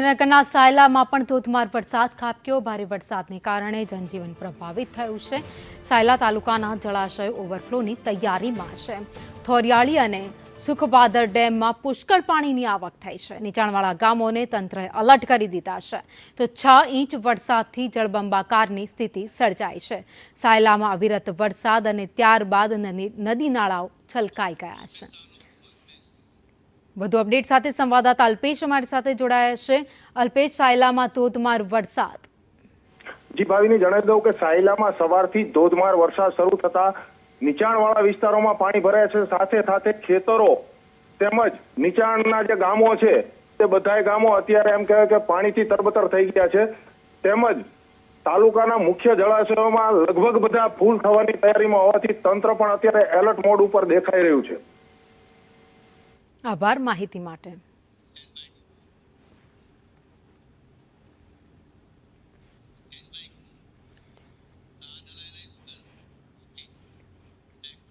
સુરેન્દ્રનગરના સાયલામાં પણ ધોધમાર વરસાદ ખાબક્યો। ભારે વરસાદને કારણે જનજીવન પ્રભાવિત થયું છે। સાયલા તાલુકાના જળાશય ઓવરફ્લોની તૈયારીમાં છે। થોરિયાળી અને સુખપાદર ડેમમાં પુષ્કળ પાણીની આવક થઈ છે। નીચાણવાળા ગામોને તંત્રએ એલર્ટ કરી દીધા છે, તો 6 ઇંચ વરસાદથી જળબંબાકારની સ્થિતિ સર્જાઈ છે। સાયલામાં અવિરત વરસાદ અને ત્યારબાદ નદી નાળાઓ છલકાઈ ગયા છે। વધુ અપડેટ સાથે સંવાદદાતા અલ્પેશ અમારી સાથે જોડાયા છે। અલ્પેશ, સાયલામાં ધોધમાર વરસાદ। જી ભાવિની જણાવી દઉં કે સાયલામાં સવારથી ધોધમાર વરસાદ શરૂ થતા નીચાણવાળા વિસ્તારોમાં પાણી ભરાયા છે। સાથે સાથે ખેતરો તેમજ નીચાણના જે ગામો છે તે બધાય ગામો અત્યારે એમ કહેવાય કે પાણીથી તરબતર થઈ ગયા છે। તેમજ તાલુકાના મુખ્ય જળાશયોમાં લગભગ બધા ફૂલ થવાની તૈયારીમાં હોવાથી તંત્ર પણ અત્યારે એલર્ટ મોડ ઉપર દેખાઈ રહ્યું છે। આભાર માહિતી માટે।